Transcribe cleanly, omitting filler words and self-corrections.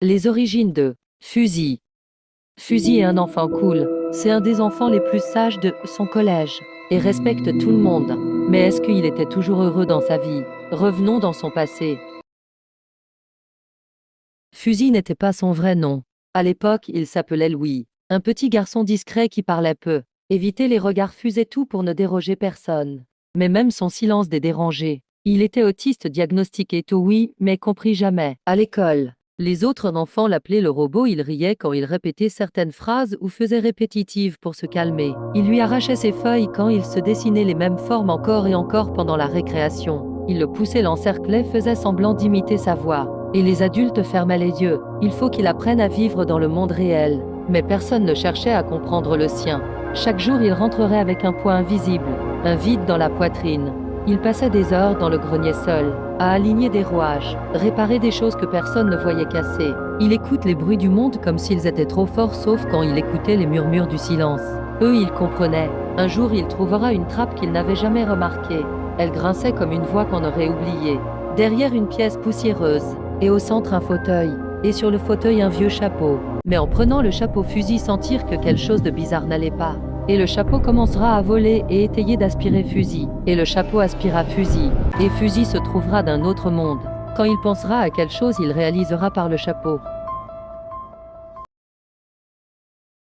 Les origines de Fusil. Fusil est un enfant cool. C'est un des enfants les plus sages de son collège et respecte tout le monde. Mais est-ce qu'il était toujours heureux dans sa vie? Revenons dans son passé. Fusil n'était pas son vrai nom. À l'époque, il s'appelait Louis. Un petit garçon discret qui parlait peu. Évitait les regards fusés tout pour ne déroger personne. Mais même son silence des dérangés. Il était autiste diagnostiqué tôt oui, mais compris jamais. À l'école, les autres enfants l'appelaient le robot, il riait quand il répétait certaines phrases ou faisait répétitives pour se calmer. Il lui arrachait ses feuilles quand il se dessinait les mêmes formes encore et encore pendant la récréation. Il le poussait, l'encerclait, faisait semblant d'imiter sa voix. Et les adultes fermaient les yeux. Il faut qu'il apprenne à vivre dans le monde réel. Mais personne ne cherchait à comprendre le sien. Chaque jour, il rentrerait avec un poids invisible, un vide dans la poitrine. Il passait des heures dans le grenier seul, à aligner des rouages, réparer des choses que personne ne voyait casser. Il écoute les bruits du monde comme s'ils étaient trop forts, sauf quand il écoutait les murmures du silence. Eux, il comprenait. Un jour, il trouvera une trappe qu'il n'avait jamais remarquée. Elle grinçait comme une voix qu'on aurait oubliée. Derrière une pièce poussiéreuse, et au centre un fauteuil, et sur le fauteuil un vieux chapeau. Mais en prenant le chapeau, Fusil sentir que quelque chose de bizarre n'allait pas. Et le chapeau commencera à voler et étayer d'aspirer Fusil. Et le chapeau aspira Fusil. Et Fusil se trouvera d'un autre monde. Quand il pensera à quelque chose, il réalisera par le chapeau.